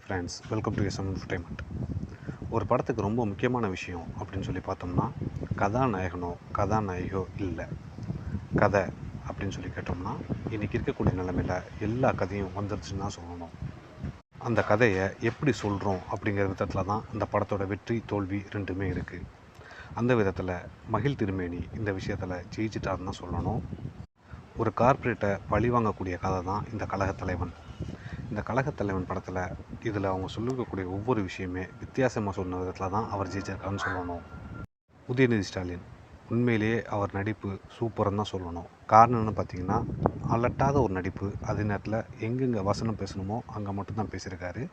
Friends, welcome to SM entertainment. ஒரு படத்துக்கு ரொம்ப முக்கியமான விஷயம் அப்படின்னு சொல்லி பார்த்தோம்னா, கதாநாயகனோ கதாநாயகியோ இல்லை, கதை அப்படின்னு சொல்லி கேட்டோம்னா, இன்றைக்கி இருக்கக்கூடிய நிலைமையில் எல்லா கதையும் வந்துருச்சுன்னு தான் சொல்லணும். அந்த கதையை எப்படி சொல்கிறோம் அப்படிங்கிற விதத்தில் தான் இந்த படத்தோட வெற்றி தோல்வி ரெண்டுமே இருக்குது. அந்த விதத்தில் மகிழ் திருமேனி இந்த விஷயத்தில் ஜெயிச்சிட்டாருன்னு தான் சொல்லணும். ஒரு கார்ப்பரேட்டை பழிவாங்கக்கூடிய கதை தான் இந்த கழகத்தலைவன். இந்த கழகத்தலைவன் படத்தில் இதில் அவங்க சொல்லிக்கக்கூடிய ஒவ்வொரு விஷயமே வித்தியாசமாக சொன்ன விதத்தில் தான் அவர் ஜெயிச்சிருக்காருன்னு சொல்லணும். உதயநிதி ஸ்டாலின் உண்மையிலேயே அவர் நடிப்பு சூப்பர்னு தான் சொல்லணும். காரணம்னு பார்த்தீங்கன்னா, அலட்டாத ஒரு நடிப்பு. அதே நேரத்தில் எங்கெங்கே வசனம் பேசணுமோ அங்கே மட்டும்தான் பேசியிருக்காரு.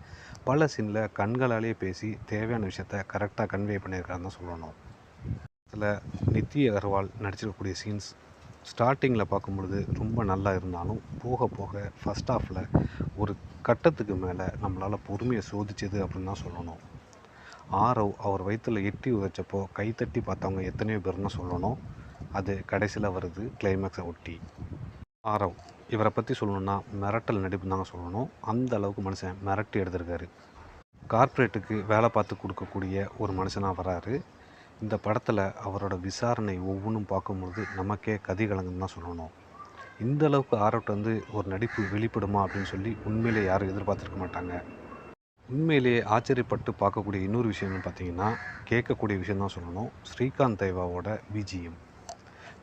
பல சீனில் கண்களாலேயே பேசி தேவையான விஷயத்த கரெக்டாக கன்வே பண்ணியிருக்காருன்னு தான் சொல்லணும். இதில் நித்தி அகர்வால் நடிச்சிருக்கக்கூடிய சீன்ஸ் ஸ்டார்டிங்கில் பார்க்கும்பொழுது ரொம்ப நல்லா இருந்தாலும் போக போக ஃபஸ்ட் ஹாஃபில் ஒரு கட்டத்துக்கு மேலே நம்மளால் பொறுமையை சோதிச்சது அப்படின்னு தான் சொல்லணும். ஆரவ் அவர் வயிற்றில் எட்டி உதைச்சப்போ கைத்தட்டி பார்த்தவங்க எத்தனையோ பேர்னு சொல்லணும். அது கடைசியில் வருது கிளைமேக்ஸை ஒட்டி. ஆரவ் இவரை பற்றி சொல்லணுன்னா மிரட்டல் நடிப்பு தாங்க சொல்லணும். அந்த அளவுக்கு மனுஷன் மிரட்டி எடுத்திருக்காரு. கார்ப்பரேட்டுக்கு வேலை பார்த்து கொடுக்கக்கூடிய ஒரு மனுஷனாக வராரு. இந்த படத்தில் அவரோட விசாரணை ஒவ்வொன்றும் பார்க்கும்பொழுது நமக்கே கதி கலங்குன்னு தான் சொல்லணும். இந்த அளவுக்கு ஆரவ் ஒரு நடிப்பு வெளிப்படுமா அப்படின்னு சொல்லி உண்மையிலே யாரும் எதிர்பார்த்துருக்க மாட்டாங்க. உண்மையிலேயே ஆச்சரியப்பட்டு பார்க்கக்கூடிய இன்னொரு விஷயம்னு பார்த்தீங்கன்னா, கேட்கக்கூடிய விஷயந்தான் சொல்லணும். ஸ்ரீகாந்த் தேவாவோட பிஜிஎம்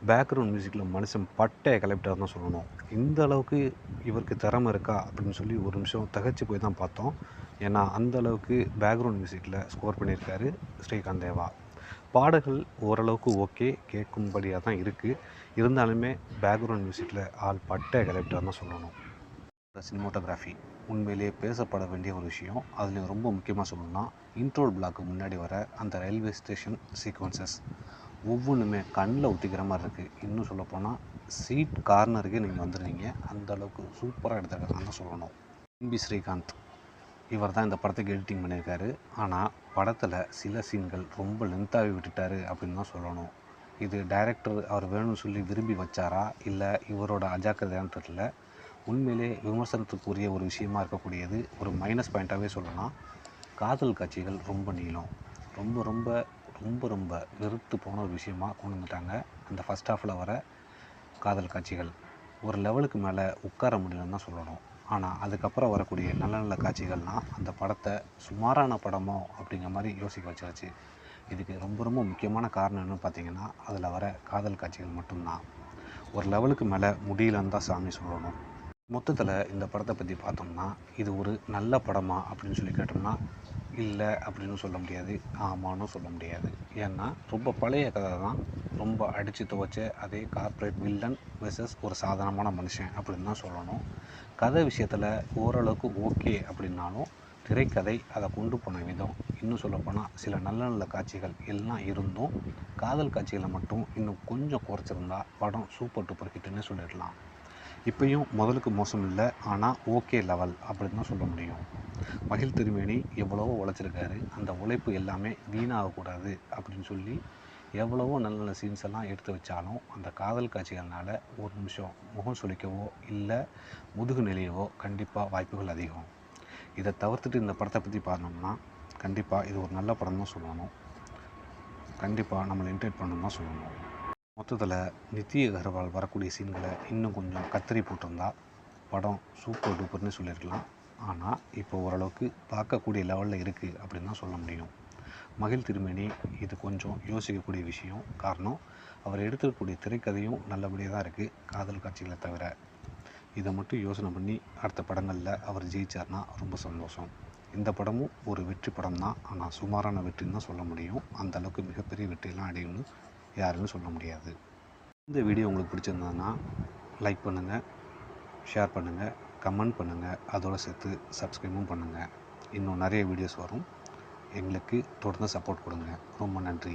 பேக்ரவுண்ட் மியூசிக்கில் மனுஷன் பட்டையை கிளப்பிட்டார் தான் சொல்லணும். இந்த அளவுக்கு இவருக்கு திறமை இருக்கா அப்படின்னு சொல்லி ஒரு நிமிஷம் திகச்சு போய் தான் பார்த்தோம். ஏன்னா அந்த அளவுக்கு பேக்ரவுண்ட் மியூசிக்கில் ஸ்கோர் பண்ணியிருக்காரு ஸ்ரீகாந்த் தேவா. பாடல்கள் ஓரளவுக்கு ஓகே, கேட்கும்படியாக தான் இருக்குது. இருந்தாலுமே பேக்ரவுண்ட் மியூசிக்கில் ஆள் பட்டை கிளப்பிட்டார் தான் சொல்லணும். சினிமோட்டோகிராஃபி உண்மையிலேயே பேசப்பட வேண்டிய ஒரு விஷயம். அதுலேயும் ரொம்ப முக்கியமாக சொல்லணும்னா, இன்ட்ரோல் பிளாக்கு முன்னாடி வர அந்த ரயில்வே ஸ்டேஷன் சீக்வன்சஸ் ஒவ்வொன்றுமே கண்ணில் ஊற்றிக்கிற மாதிரி இருக்குது. இன்னும் சொல்லப்போனால் சீட் கார்னருக்கே நீங்கள் வந்துடுவீங்க. அந்தளவுக்கு சூப்பராக எடுத்துருக்காங்கன்னு தான் சொல்லணும். எம்பி ஸ்ரீகாந்த் இவர் தான் இந்த படத்துக்கு எடிட்டிங் பண்ணியிருக்காரு. ஆனால் படத்தில் சில சீன்கள் ரொம்ப லென்த்தாகவே விட்டுட்டார் அப்படின்னு தான் சொல்லணும். இது டைரக்டர் அவர் வேணும்னு சொல்லி விரும்பி வச்சாரா இல்லை இவரோட அஜாக்கிரதையான்னு தெரியல. உண்மையிலே விமர்சனத்துக்குரிய ஒரு விஷயமா இருக்கக்கூடியது. ஒரு மைனஸ் பாயிண்ட்டாகவே சொல்லலாம். காதல் காட்சிகள் ரொம்ப நீளம், ரொம்ப ரொம்ப ரொம்ப ரொம்ப வெறுத்து போன ஒரு விஷயமாக கொண்டு வந்துட்டாங்க. அந்த ஃபஸ்ட் ஹாஃபில் வர காதல் காட்சிகள் ஒரு லெவலுக்கு மேலே உட்கார முடியலன்னு தான் சொல்லணும். ஆனால் அதுக்கப்புறம் வரக்கூடிய நல்ல நல்ல காட்சிகள்னால் அந்த படத்தை சுமாரான படமோ அப்படிங்கிற மாதிரி யோசிக்க வச்சாச்சு. இதுக்கு ரொம்ப ரொம்ப முக்கியமான காரணம் என்னென்னு பார்த்தீங்கன்னா, அதில் வர காதல் காட்சிகள் மட்டும்தான். ஒரு லெவலுக்கு மேலே முடியலன்னு தான் சாமி சொல்லணும். மொத்தத்தில் இந்த படத்தை பற்றி பார்த்தோம்னா, இது ஒரு நல்ல படமா அப்படின்னு சொல்லி கேட்டோம்னா இல்லை அப்படின்னு சொல்ல முடியாது, ஆமான்னு சொல்ல முடியாது. ஏன்னா ரொம்ப பழைய கதை தான். ரொம்ப அடித்து துவைச்ச அதே கார்ப்பரேட் வில்லன் வெர்சஸ் ஒரு சாதாரணமான மனுஷன் அப்படின்னு தான் சொல்லணும். கதை விஷயத்தில் ஓரளவுக்கு ஓகே அப்படின்னாலும் திரைக்கதை அதை கொண்டு போன விதம், இன்னும் சொல்லப்போனால் சில நல்ல நல்ல காட்சிகள் எல்லாம் இருந்தும் காதல் காட்சிகளை மட்டும் இன்னும் கொஞ்சம் குறைச்சிருந்தா படம் சூப்பர் டூப்பர் ஹிட்டுன்னு சொல்லிடலாம். இப்போயும் முதலுக்கு மோசம் இல்லை, ஆனால் ஓகே லெவல் அப்படின்னு தான் சொல்ல முடியும். மகிழ் திருமேனி எவ்வளவோ உழைச்சிருக்காரு. அந்த உழைப்பு எல்லாமே வீணாகக்கூடாது அப்படின்னு சொல்லி எவ்வளவோ நல்ல நல்ல சீன்ஸ் எல்லாம் எடுத்து வச்சாலும் அந்த காதல் காட்சிகள்னால ஒரு நிமிஷம் முகம் சுளிக்கவோ இல்லை முதுகு நெளியவோ கண்டிப்பாக வாய்ப்புகள் அதிகம். இதை தவிர்த்துட்டு இந்த படத்தை பற்றி பார்த்தோம்னா கண்டிப்பாக இது ஒரு நல்ல படம் தான் சொல்லணும். கண்டிப்பாக நம்மளை என்டர்டெயின் பண்ணணும் தான் சொல்லணும். மொத்தத்தில் நித்தி அகர்வால் வரக்கூடிய சீன்களை இன்னும் கொஞ்சம் கத்தரி போட்டிருந்தா படம் சூப்பர் டூப்பர்னு சொல்லியிருக்கலாம். ஆனால் இப்போ ஓரளவுக்கு பார்க்கக்கூடிய லெவலில் இருக்குது அப்படின்னு தான் சொல்ல முடியும். மகிழ் திருமேனி இது கொஞ்சம் யோசிக்கக்கூடிய விஷயம். காரணம், அவர் எடுத்துக்கக்கூடிய திரைக்கதையும் நல்லபடியாக தான் இருக்குது, காதல் காட்சிகளை தவிர. இதை மட்டும் யோசனை பண்ணி அடுத்த படங்களில் அவர் ஜெயிச்சார்னா ரொம்ப சந்தோஷம். இந்த படமும் ஒரு வெற்றி படம் தான், ஆனால் சுமாரான வெற்றின்னு தான் சொல்ல முடியும். அந்தளவுக்கு மிகப்பெரிய வெற்றியெல்லாம் அடையணும்னு யாருன்னு சொல்ல முடியாது. இந்த வீடியோ உங்களுக்கு பிடிச்சிருந்ததுன்னா லைக் பண்ணுங்கள், ஷேர் பண்ணுங்கள், கமெண்ட் பண்ணுங்கள், அதோடு சேர்த்து சப்ஸ்கிரைபும் பண்ணுங்கள். இன்னும் நிறைய வீடியோஸ் வரும். எங்களுக்கு தொடர்ந்து சப்போர்ட் கொடுங்க. ரொம்ப நன்றி.